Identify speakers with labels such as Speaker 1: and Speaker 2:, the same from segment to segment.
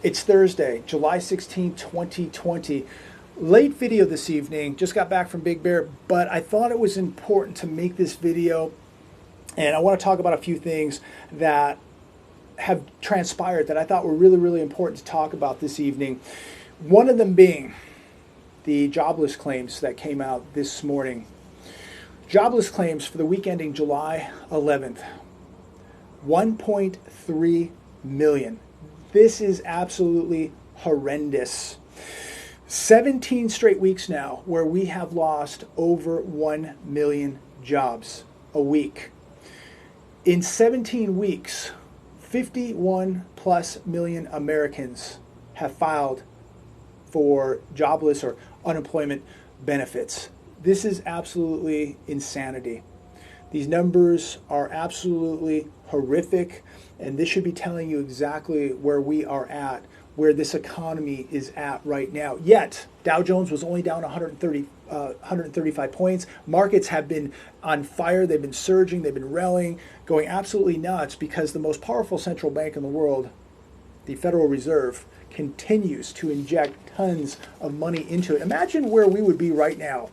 Speaker 1: It's Thursday, July 16, 2020. Late video this evening, just got back from Big Bear, but I thought it was important to make this video, and I want to talk about a few things that have transpired that I thought were really, really important to talk about this evening. One of them being the jobless claims that came out this morning. Jobless claims for the week ending July 11th, 1.3 million. This is absolutely horrendous. 17 straight weeks now where we have lost over 1 million jobs a week. In 17 weeks, 51 plus million Americans have filed for jobless or unemployment benefits. This is absolutely insanity. These numbers are absolutely horrific, and this should be telling you exactly where we are at, where this economy is at right now. Yet, Dow Jones was only down 135 points. Markets have been on fire. They've been surging. They've been rallying, going absolutely nuts because the most powerful central bank in the world, the Federal Reserve, continues to inject tons of money into it. Imagine where we would be right now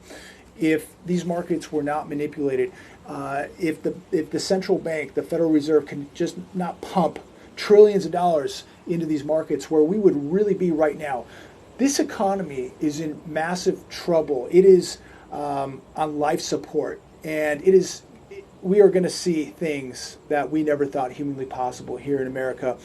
Speaker 1: if these markets were not manipulated. If the central bank, the Federal Reserve, can just not pump trillions of dollars into these markets, where we would really be right now. This economy is in massive trouble. It is on life support, and we are going to see things that we never thought humanly possible here in America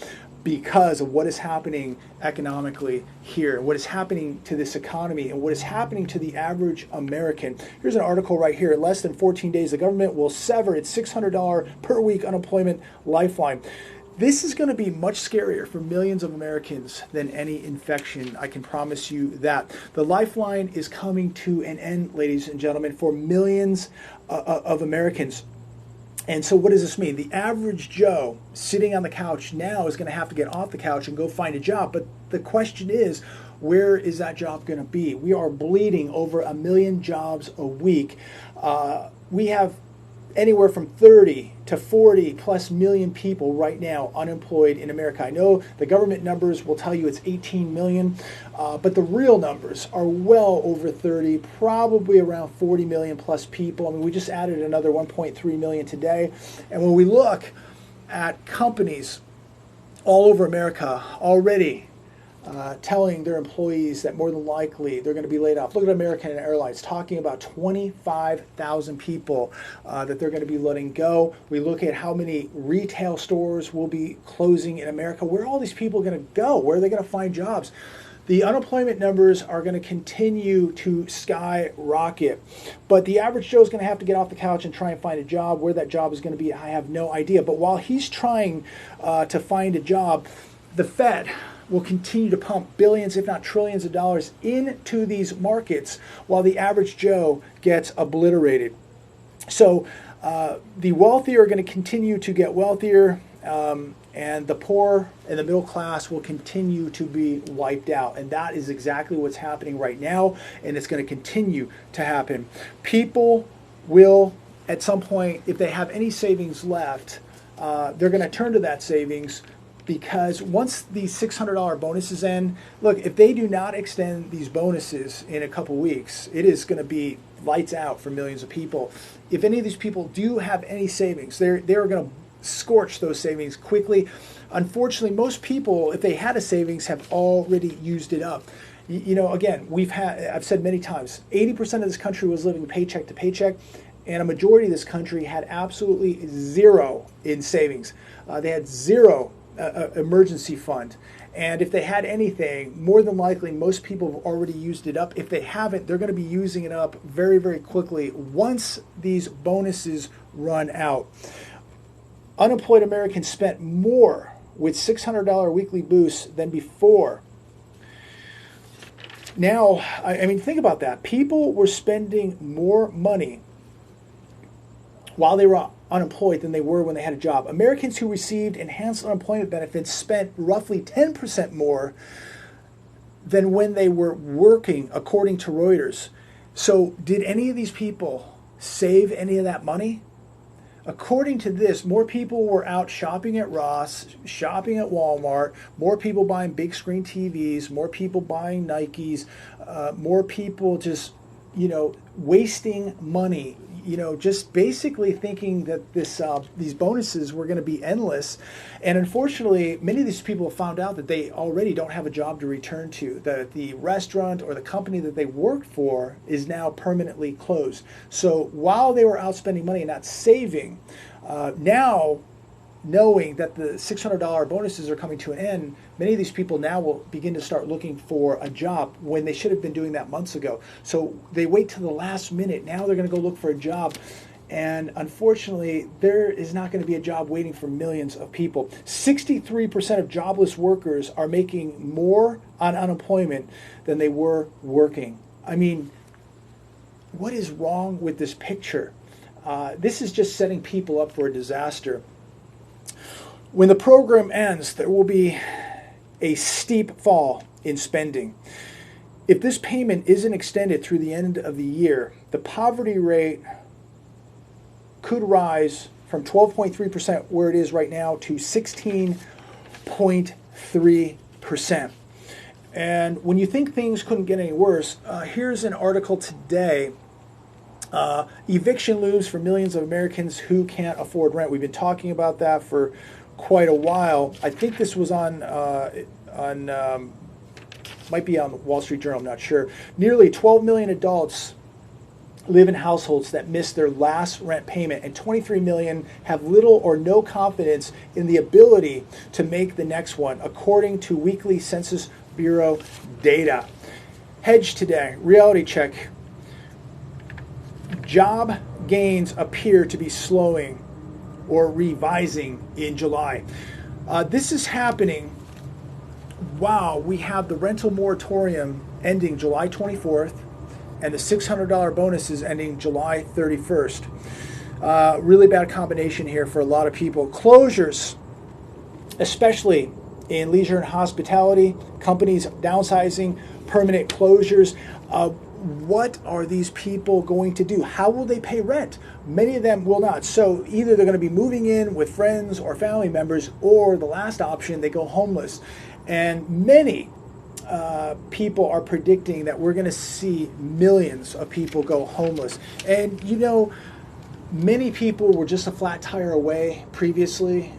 Speaker 1: because of what is happening economically here, what is happening to this economy, and what is happening to the average American. Here's an article right here. In less than 14 days, the government will sever its $600 per week unemployment lifeline. This is going to be much scarier for millions of Americans than any infection. I can promise you that. The lifeline is coming to an end, ladies and gentlemen, for millions of Americans. And so what does this mean? The average Joe sitting on the couch now is going to have to get off the couch and go find a job. But the question is, where is that job going to be? We are bleeding over 1 million jobs a week. We have anywhere from 30 to 40 plus million people right now unemployed in America. I know the government numbers will tell you it's 18 million, but the real numbers are well over 30, probably around 40 million plus people. I mean, we just added another 1.3 million today. And when we look at companies all over America already telling their employees that more than likely they're going to be laid off. Look at American Airlines talking about 25,000 people that they're going to be letting go. We look at how many retail stores will be closing in America. Where are all these people going to go? Where are they going to find jobs? The unemployment numbers are going to continue to skyrocket. But the average Joe is going to have to get off the couch and try and find a job. Where that job is going to be, I have no idea. But while he's trying to find a job, the Fed will continue to pump billions, if not trillions of dollars into these markets while the average Joe gets obliterated. So the wealthy are going to continue to get wealthier, and the poor and the middle class will continue to be wiped out. And that is exactly what's happening right now, and it's going to continue to happen. People will, at some point, if they have any savings left, they're going to turn to that savings, because once these $600 bonuses end, look, if they do not extend these bonuses in a couple weeks, it is going to be lights out for millions of people. If any of these people do have any savings, they're going to scorch those savings quickly. Unfortunately, most people, if they had a savings, have already used it up. You know, again, I've said many times, 80% of this country was living paycheck to paycheck, and a majority of this country had absolutely zero in savings. They had zero emergency fund. And if they had anything, more than likely, most people have already used it up. If they haven't, they're going to be using it up very, very quickly once these bonuses run out. Unemployed Americans spent more with $600 weekly boosts than before. Now, I mean, think about that. People were spending more money while they were unemployed than they were when they had a job. Americans who received enhanced unemployment benefits spent roughly 10% more than when they were working, according to Reuters. So did any of these people save any of that money? According to this, more people were out shopping at Ross, shopping at Walmart, more people buying big screen TVs, more people buying Nikes, more people just, wasting money, just basically thinking that these bonuses were going to be endless. And unfortunately, many of these people have found out that they already don't have a job to return to, that the restaurant or the company that they worked for is now permanently closed. So while they were out spending money and not saving, now knowing that the $600 bonuses are coming to an end, many of these people now will begin to start looking for a job when they should have been doing that months ago. So they wait till the last minute. Now they're going to go look for a job. And unfortunately, there is not going to be a job waiting for millions of people. 63% of jobless workers are making more on unemployment than they were working. I mean, what is wrong with this picture? This is just setting people up for a disaster. When the program ends, there will be a steep fall in spending. If this payment isn't extended through the end of the year, the poverty rate could rise from 12.3% where it is right now to 16.3%. And when you think things couldn't get any worse, here's an article today. Eviction looms for millions of Americans who can't afford rent. We've been talking about that for quite a while. I think this was might be on the Wall Street Journal, I'm not sure. Nearly 12 million adults live in households that missed their last rent payment, and 23 million have little or no confidence in the ability to make the next one, according to weekly Census Bureau data. Hedge today, reality check. Job gains appear to be slowing or revising in July. This is happening while we have the rental moratorium ending July 24th and the $600 bonuses ending July 31st. Really bad combination here for a lot of people. Closures, especially in leisure and hospitality, companies downsizing, permanent closures. What are these people going to do? How will they pay rent? Many of them will not. So either they're going to be moving in with friends or family members, or the last option, they go homeless. And many people are predicting that we're going to see millions of people go homeless. And many people were just a flat tire away previously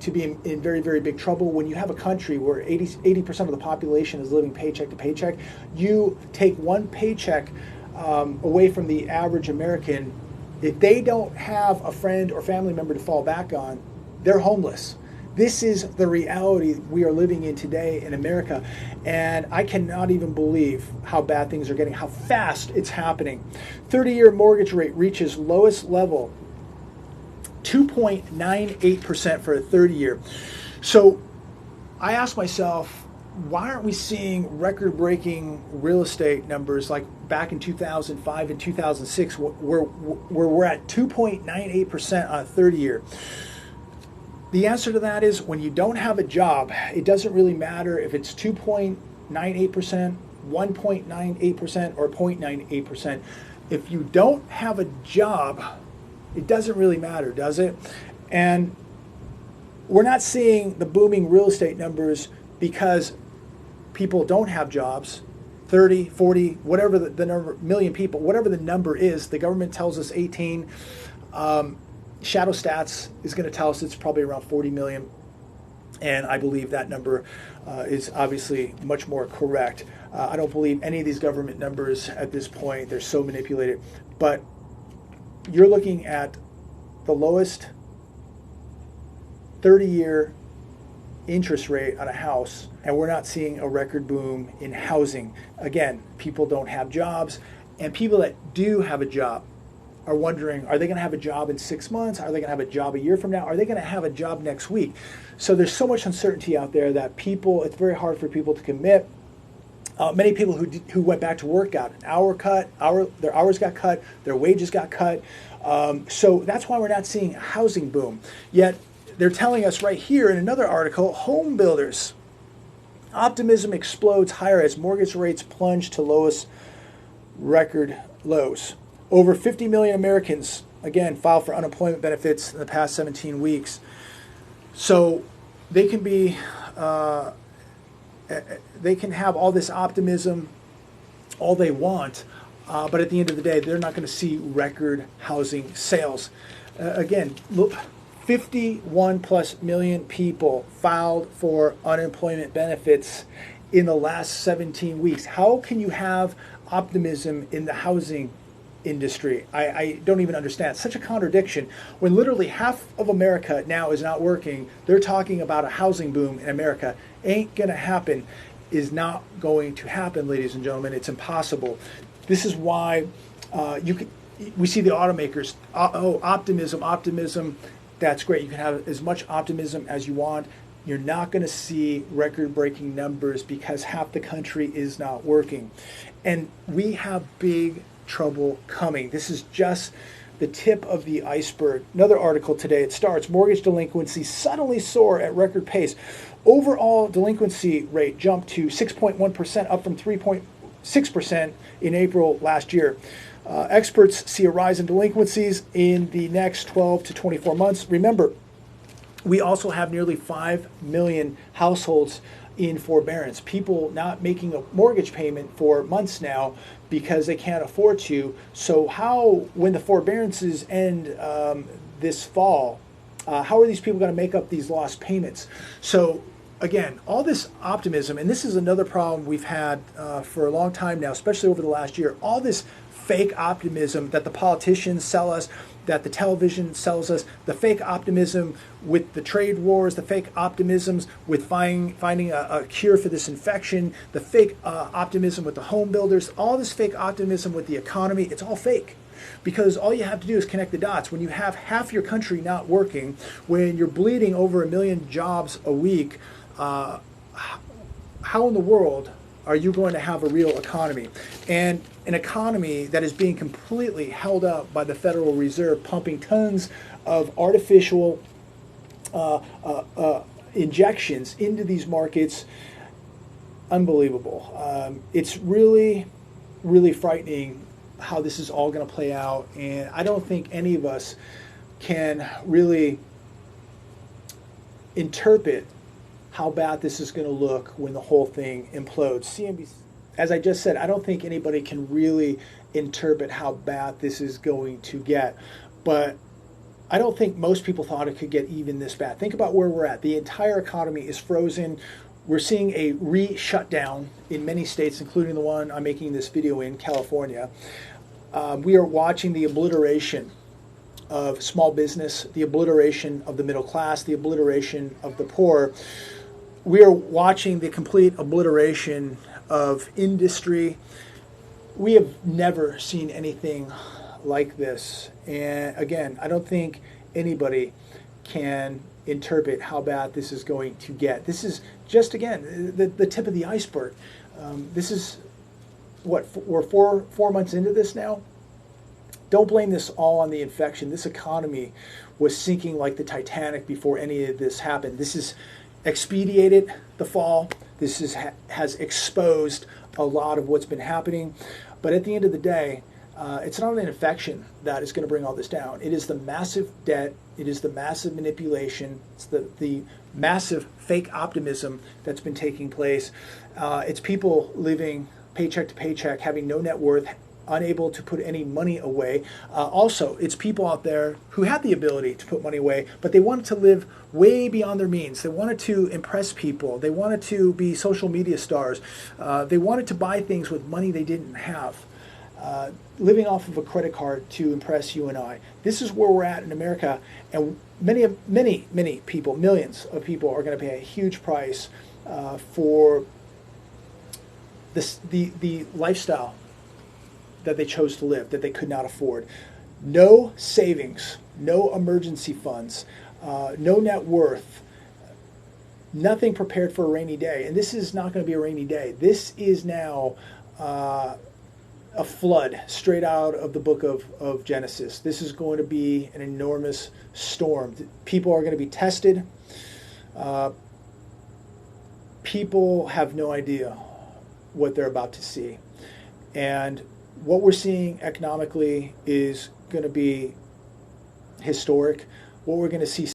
Speaker 1: to be in very, very big trouble. When you have a country where 80% of the population is living paycheck to paycheck, you take one paycheck away from the average American. If they don't have a friend or family member to fall back on, they're homeless. This is the reality we are living in today in America, and I cannot even believe how bad things are getting, how fast it's happening. 30-year mortgage rate reaches lowest level, 2.98% for a 30-year. So I ask myself, why aren't we seeing record-breaking real estate numbers like back in 2005 and 2006, where we're at 2.98% on a 30-year? The answer to that is, when you don't have a job, it doesn't really matter if it's 2.98%, 1.98%, or 0.98%. If you don't have a job, it doesn't really matter, does it? And we're not seeing the booming real estate numbers because people don't have jobs. 30, 40, whatever the number, million people, whatever the number is, the government tells us 18. Shadow Stats is going to tell us it's probably around 40 million. And I believe that number is obviously much more correct. I don't believe any of these government numbers at this point. They're so manipulated. But you're looking at the lowest 30-year interest rate on a house, and we're not seeing a record boom in housing. Again, people don't have jobs, and people that do have a job are wondering, are they going to have a job in 6 months? Are they going to have a job a year from now? Are they going to have a job next week? So there's so much uncertainty out there that it's very hard for people to commit. Many people who went back to work got an hour cut, their hours got cut, their wages got cut. So that's why we're not seeing a housing boom. Yet they're telling us right here in another article, home builders, optimism explodes higher as mortgage rates plunge to lowest record lows. Over 50 million Americans again, filed for unemployment benefits in the past 17 weeks. So they can be, they can have all this optimism all they want, but at the end of the day, they're not going to see record housing sales. Again, look, 51 plus million people filed for unemployment benefits in the last 17 weeks. How can you have optimism in the housing industry? I don't even understand. It's such a contradiction. When literally half of America now is not working, they're talking about a housing boom in America. Ain't gonna happen. Is not going to happen, ladies and gentlemen. It's impossible. This is why we see the automakers, optimism. That's great. You can have as much optimism as you want. You're not going to see record-breaking numbers because half the country is not working. And we have big trouble coming. This is just the tip of the iceberg. Another article today, it starts, mortgage delinquency suddenly soar at record pace. Overall delinquency rate jumped to 6.1%, up from 3.6% in April last year. Experts see a rise in delinquencies in the next 12 to 24 months. Remember, we also have nearly 5 million households in forbearance. People not making a mortgage payment for months now because they can't afford to. So how, when the forbearances end this fall, how are these people going to make up these lost payments? So again, all this optimism, and this is another problem we've had for a long time now, especially over the last year, all this fake optimism that the politicians sell us, that the television sells us, the fake optimism with the trade wars, the fake optimisms with finding a cure for this infection, the fake optimism with the home builders, all this fake optimism with the economy, it's all fake. Because all you have to do is connect the dots. When you have half your country not working, when you're bleeding over 1 million jobs a week, how in the world are you going to have a real economy? And an economy that is being completely held up by the Federal Reserve, pumping tons of artificial injections into these markets, unbelievable. It's really, really frightening how this is all going to play out. And I don't think any of us can really interpret how bad this is going to look when the whole thing implodes. CNBC, as I just said, I don't think anybody can really interpret how bad this is going to get. But I don't think most people thought it could get even this bad. Think about where we're at. The entire economy is frozen. We're seeing a re-shutdown in many states, including the one I'm making this video in, California. We are watching the obliteration of small business, the obliteration of the middle class, the obliteration of the poor. We are watching the complete obliteration of industry. We have never seen anything like this. And again, I don't think anybody can interpret how bad this is going to get. This is just, again, the tip of the iceberg. This is, what, we're four months into this now? Don't blame this all on the infection. This economy was sinking like the Titanic before any of this happened. This has expedited the fall. This has exposed a lot of what's been happening. But at the end of the day, it's not an infection that is going to bring all this down. It is the massive debt. It is the massive manipulation. It's the massive fake optimism that's been taking place. It's people living paycheck to paycheck, having no net worth, unable to put any money away. Also, it's people out there who had the ability to put money away, but they wanted to live way beyond their means. They wanted to impress people. They wanted to be social media stars. They wanted to buy things with money they didn't have. Living off of a credit card to impress you and I. This is where we're at in America, and many people, millions of people, are going to pay a huge price for the lifestyle that they chose to live, that they could not afford. No savings, no emergency funds, no net worth, nothing prepared for a rainy day. And this is not going to be a rainy day. This is now a flood straight out of the book of Genesis. This is going to be an enormous storm. People are going to be tested. People have no idea what they're about to see. And what we're seeing economically is going to be historic. What we're going to see